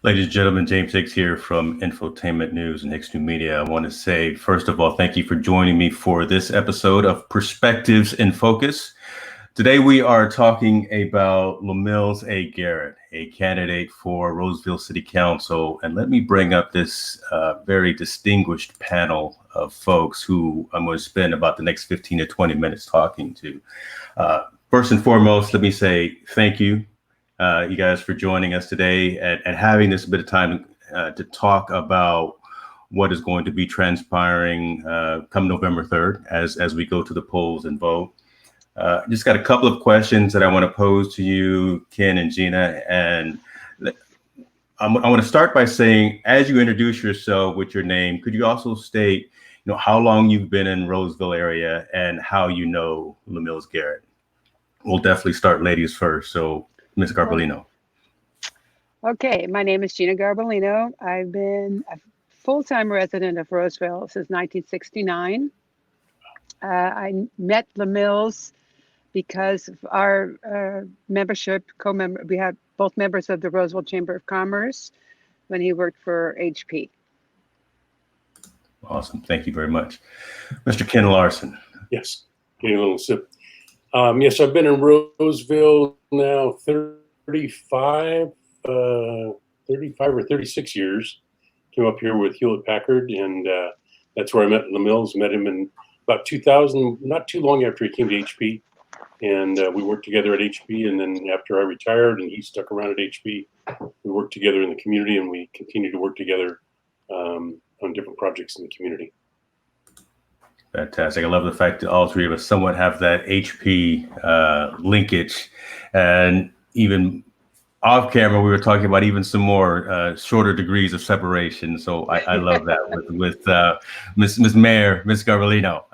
Ladies and gentlemen, James Hicks here from Infotainment News and Hicks New Media. I want to say, first of all, thank you for joining me for this episode of Perspectives in Focus. Today, we are talking about LaMills A. Garrett, a candidate for Roseville City Council. And let me bring up this very distinguished panel of folks who I'm going to spend about the next 15 to 20 minutes talking to. First and foremost, let me say thank you. You guys for joining us today and having this bit of time to talk about what is going to be transpiring come November 3rd as we go to the polls and vote. Just got a couple of questions that I want to pose to you, Ken and Gina. And I want to start by saying, as you introduce yourself with your name, could you also state, how long you've been in Roseville area and how you know LaMills Garrett? We'll definitely start ladies first. So Ms. Garbolino. Okay, my name is Gina Garbolino. I've been a full-time resident of Roseville since 1969. I met LaMills because of our membership, co-member. We had both members of the Roseville Chamber of Commerce when he worked for HP. Awesome, thank you very much. Mr. Ken Larson. Yes, getting a little sip. Yes, I've been in Roseville now 35 or 36 years. Came up here with Hewlett Packard, and that's where I met LaMills. Met him in about 2000, not too long after he came to HP. And we worked together at HP. And then after I retired and he stuck around at HP, we worked together in the community, and we continue to work together on different projects in the community. Fantastic. I love the fact that all three of us somewhat have that HP linkage, and even off camera, we were talking about even some more shorter degrees of separation. So I love that with Ms. Mayor, Ms. Garbolino.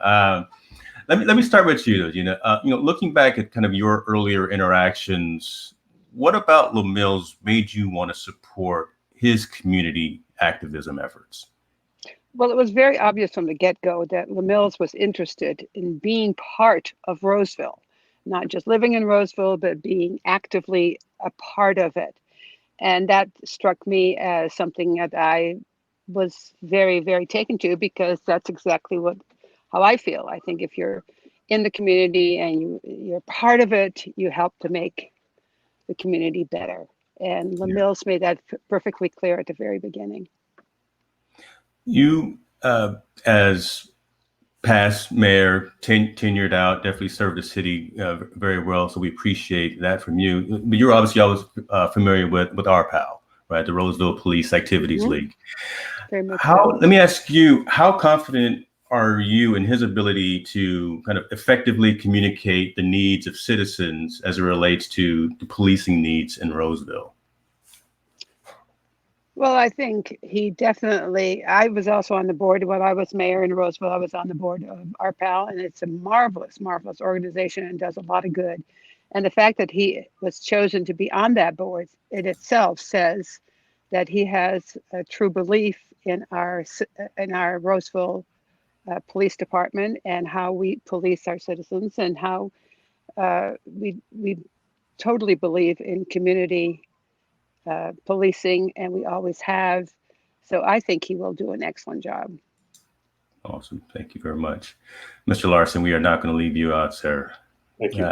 Let me start with you, Gina. Looking back at kind of your earlier interactions, what about LaMills made you want to support his community activism efforts? Well, it was very obvious from the get-go that LaMills was interested in being part of Roseville, not just living in Roseville, but being actively a part of it. And that struck me as something that I was very, very taken to, because that's exactly how I feel. I think if you're in the community and you're part of it, you help to make the community better. And LaMills made that perfectly clear at the very beginning. You, as past mayor, tenured out, definitely served the city very well. So we appreciate that from you. But you're obviously always familiar with RPAL, right? The Roseville Police Activities League. Very much Let me ask you, how confident are you in his ability to kind of effectively communicate the needs of citizens as it relates to the policing needs in Roseville? Well, I think he definitely, I was also on the board when I was mayor in Roseville. I was on the board of RPAL, and it's a marvelous, marvelous organization and does a lot of good. And the fact that he was chosen to be on that board, it itself says that he has a true belief in our Roseville police department and how we police our citizens, and how we totally believe in community policing, and we always have. So I think he will do an excellent job. Awesome. Thank you very much. Mr. Larson, we are not going to leave you out, sir. Thank you.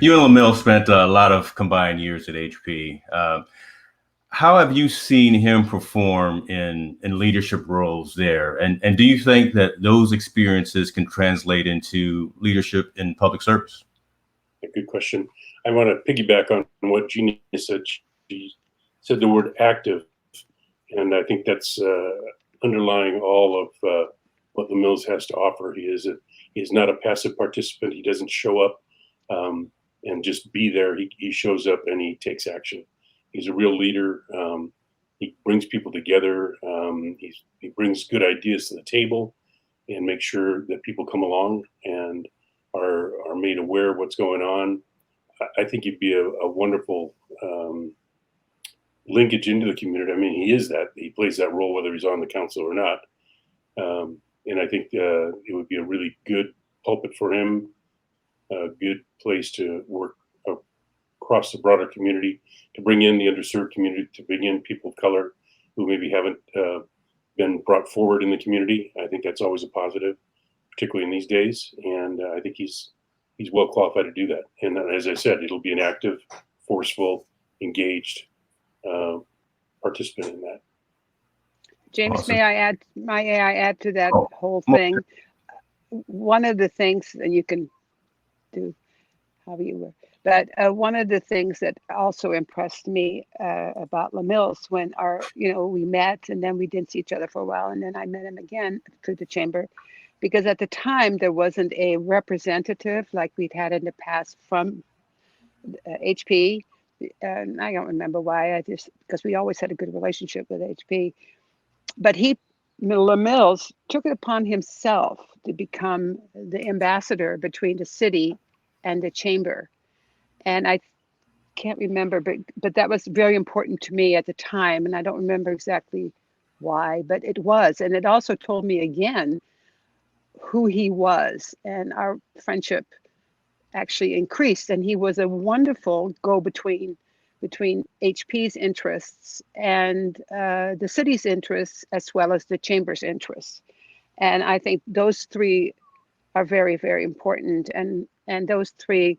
You and LaMills spent a lot of combined years at HP. How have you seen him perform in leadership roles there? And do you think that those experiences can translate into leadership in public service? A good question. I want to piggyback on what Gina said. She said the word active, and I think that's underlying all of what LaMills has to offer. He is not a passive participant. He doesn't show up and just be there. He shows up and he takes action. He's a real leader. He brings people together. He brings good ideas to the table and makes sure that people come along and are made aware of what's going on. I think he'd be a wonderful linkage into the community. I mean, he is that. He plays that role whether he's on the council or not. And I think it would be a really good pulpit for him, a good place to work across the broader community, to bring in the underserved community, to bring in people of color who maybe haven't been brought forward in the community. I think that's always a positive, particularly in these days. And I think he's well qualified to do that. And as I said, it'll be an active, forceful, engaged participant in that. James, Awesome. may I add to that Oh, whole thing? One of the things, and you can do how you will, but one of the things that also impressed me about LaMills when we met, and then we didn't see each other for a while, and then I met him again through the chamber, because at the time there wasn't a representative like we'd had in the past from HP. And I don't remember why. Because we always had a good relationship with HP. But LaMills took it upon himself to become the ambassador between the city and the chamber. And I can't remember, but that was very important to me at the time. And I don't remember exactly why, but it was. And it also told me again who he was, and our friendship actually increased. And he was a wonderful go-between between HP's interests and the city's interests, as well as the chamber's interests. And I think those three are very, very important. And those three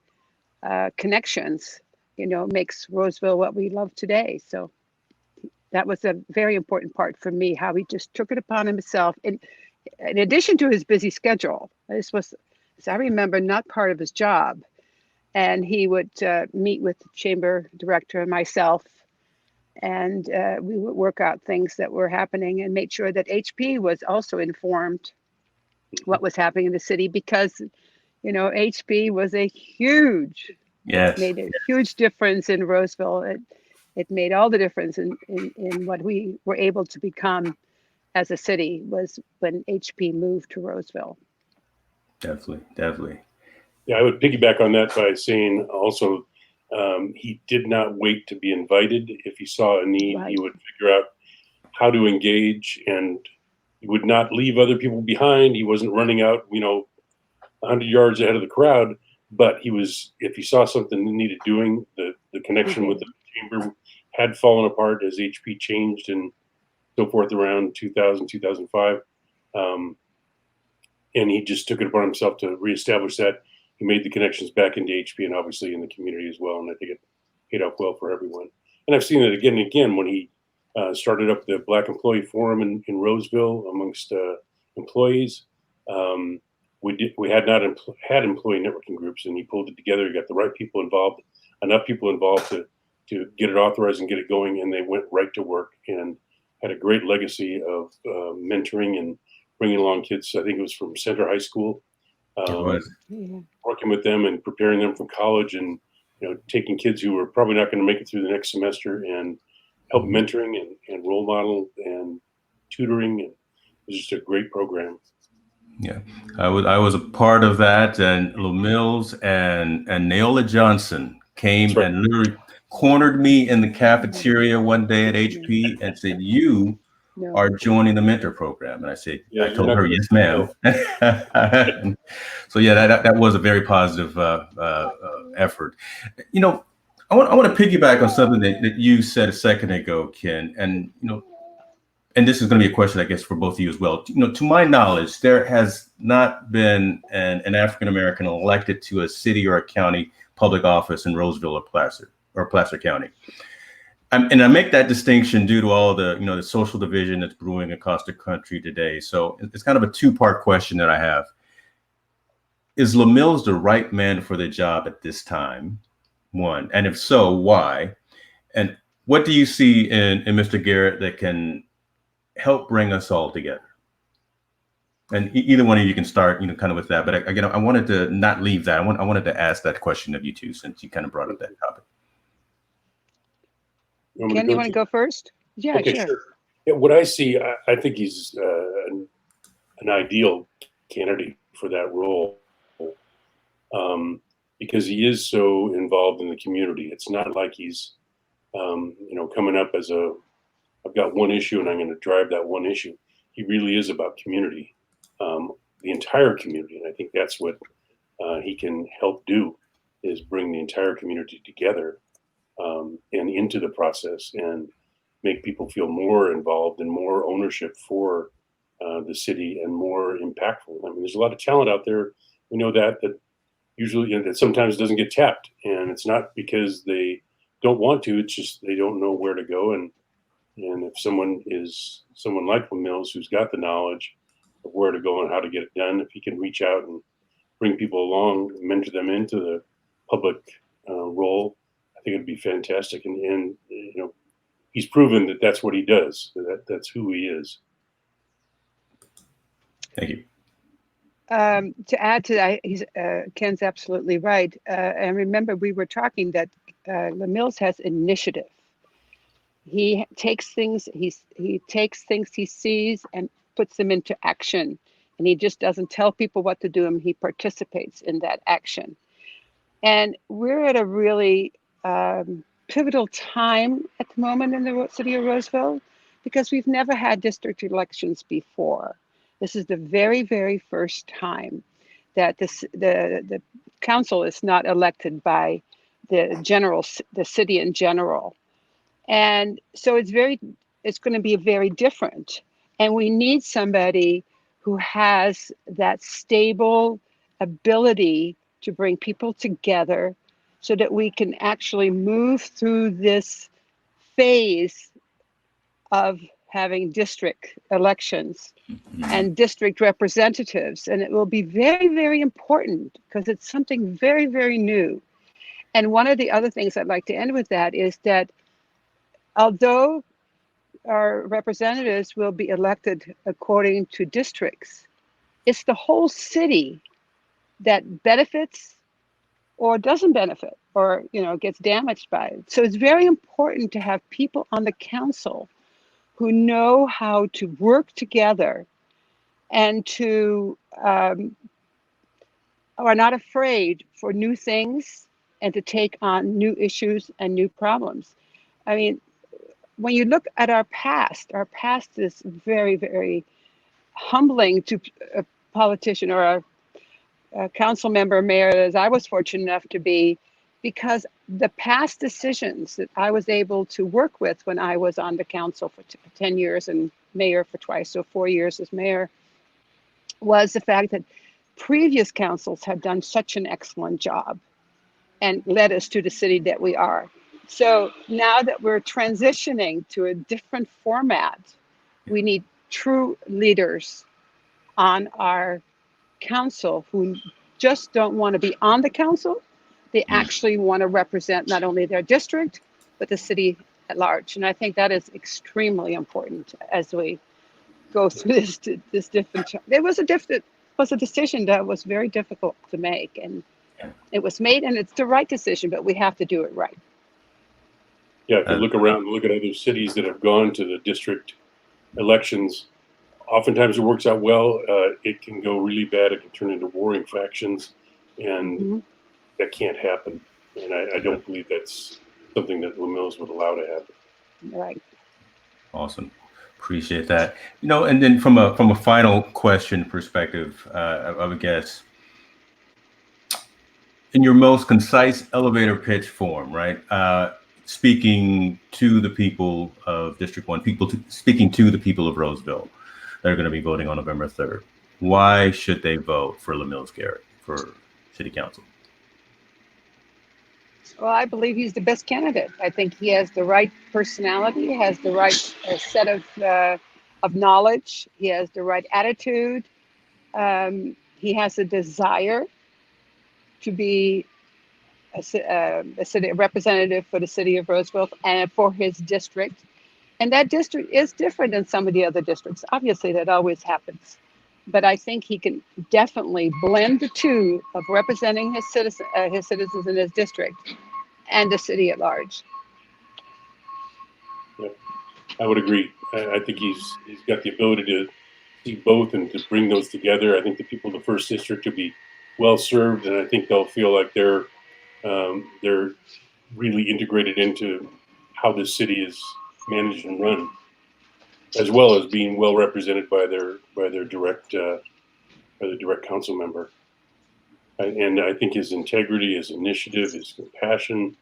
connections, makes Roseville what we love today. So that was a very important part for me, how he just took it upon himself. In addition to his busy schedule, this was, as I remember, not part of his job. And he would meet with the chamber director and myself, and we would work out things that were happening and make sure that HP was also informed what was happening in the city, because, HP was made a huge difference in Roseville. It made all the difference in what we were able to become as a city was when HP moved to Roseville. Definitely. Yeah, I would piggyback on that by saying also he did not wait to be invited. If he saw a need, Right. He would figure out how to engage, and he would not leave other people behind. He wasn't running out, 100 yards ahead of the crowd, but if he saw something that needed doing, the connection with the chamber had fallen apart as HP changed and so forth around 2000, 2005. And he just took it upon himself to reestablish that. He made the connections back into HP and obviously in the community as well. And I think it paid off well for everyone. And I've seen it again and again when he started up the Black Employee Forum in Roseville amongst employees. We had not had employee networking groups, and he pulled it together. He got the right people involved, enough people involved to get it authorized and get it going. And they went right to work and had a great legacy of mentoring and bringing along kids. I think it was from Center High School. Working with them and preparing them for college, and taking kids who were probably not going to make it through the next semester and help mentoring and role model and tutoring. And it was just a great program. Yeah, I was a part of that, and LaMills and Naola Johnson came and literally cornered me in the cafeteria one day at HP and said, "You are joining the mentor program." And I said, I told her, "Yes, ma'am." So yeah, that was a very positive effort. I want to piggyback on something that you said a second ago, Ken, and and this is going to be a question, I guess, for both of you as well. To my knowledge, there has not been an African American elected to a city or a county public office in Roseville or Placer County. And I make that distinction due to all the the social division that's brewing across the country today. So it's kind of a two-part question that I have. Is LaMills the right man for the job at this time? One, and if so, why? And what do you see in Mr. Garrett that can help bring us all together? And either one of you can start, kind of with that. But again, I wanted to not leave that. I wanted to ask that question of you two, since you kind of brought up that topic. Ken, you want to go first? Yeah, okay, sure. Yeah, what I see, I think he's an ideal candidate for that role, because he is so involved in the community. It's not like he's, coming up as I've got one issue and I'm going to drive that one issue. He really is about community, the entire community. And I think that's what he can help do, is bring the entire community together and into the process and make people feel more involved and more ownership for the city and more impactful. I mean, there's a lot of talent out there. We know that usually, that sometimes doesn't get tapped, and it's not because they don't want to. It's just they don't know where to go. And if someone like LaMills, who's got the knowledge of where to go and how to get it done, if he can reach out and bring people along, mentor them into the public role, I think it'd be fantastic. And he's proven that that's what he does. That's who he is. Thank you. To add to that, Ken's absolutely right. And remember, we were talking that LaMills has initiative. He takes things he sees and puts them into action, and he just doesn't tell people what to do, and he participates in that action. And we're at a really pivotal time at the moment in the city of Roseville, because we've never had district elections before. This is the very, very first time that the council is not elected by the city in general. And so it's going to be very different. And we need somebody who has that stable ability to bring people together so that we can actually move through this phase of having district elections and district representatives. And it will be very, very important because it's something very, very new. And one of the other things I'd like to end with that is that although our representatives will be elected according to districts, it's the whole city that benefits or doesn't benefit or gets damaged by it. So it's very important to have people on the council who know how to work together and to are not afraid for new things and to take on new issues and new problems. I mean, when you look at our past is very, very humbling to a politician or a council member, mayor, as I was fortunate enough to be, because the past decisions that I was able to work with when I was on the council for 10 years and mayor for twice, so 4 years as mayor, was the fact that previous councils had done such an excellent job and led us to the city that we are. So now that we're transitioning to a different format, we need true leaders on our council who just don't want to be on the council. They actually want to represent not only their district, but the city at large. And I think that is extremely important as we go through this different. It was a decision that was very difficult to make, and it was made, and it's the right decision, but we have to do it right. Yeah, if you look around and look at other cities that have gone to the district elections, oftentimes it works out well. It can go really bad. It can turn into warring factions, and that can't happen. And I don't believe that's something that LaMills would allow to happen. Right. Awesome. Appreciate that. And then from a final question perspective, I would guess, in your most concise elevator pitch form, right? Speaking to the people of District 1, speaking to the people of Roseville that are going to be voting on November 3rd. Why should they vote for LaMills Garrett for City Council? Well, I believe he's the best candidate. I think he has the right personality, has the right set of knowledge. He has the right attitude. He has a desire to be a city representative for the city of Roseville and for his district. And that district is different than some of the other districts. Obviously, that always happens. But I think he can definitely blend the two of representing his citizens in his district and the city at large. Yeah, I would agree. I think he's got the ability to see both and to bring those together. I think the people of the first district will be well served, and I think they'll feel like they're really integrated into how the city is managed and run, as well as being well represented by their direct council member. And I think his integrity, his initiative, his compassion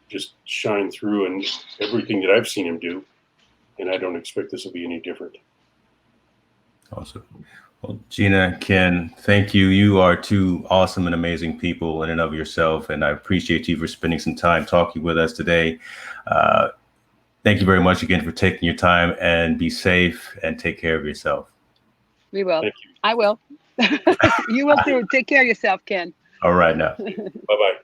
just shine through in everything that I've seen him do. And I don't expect this will be any different. Awesome. Well, Gina, Ken, thank you. You are two awesome and amazing people in and of yourself, and I appreciate you for spending some time talking with us today. Thank you very much again for taking your time, and be safe and take care of yourself. We will. Thank you. I will. You will too. Take care of yourself, Ken. All right now. Bye-bye.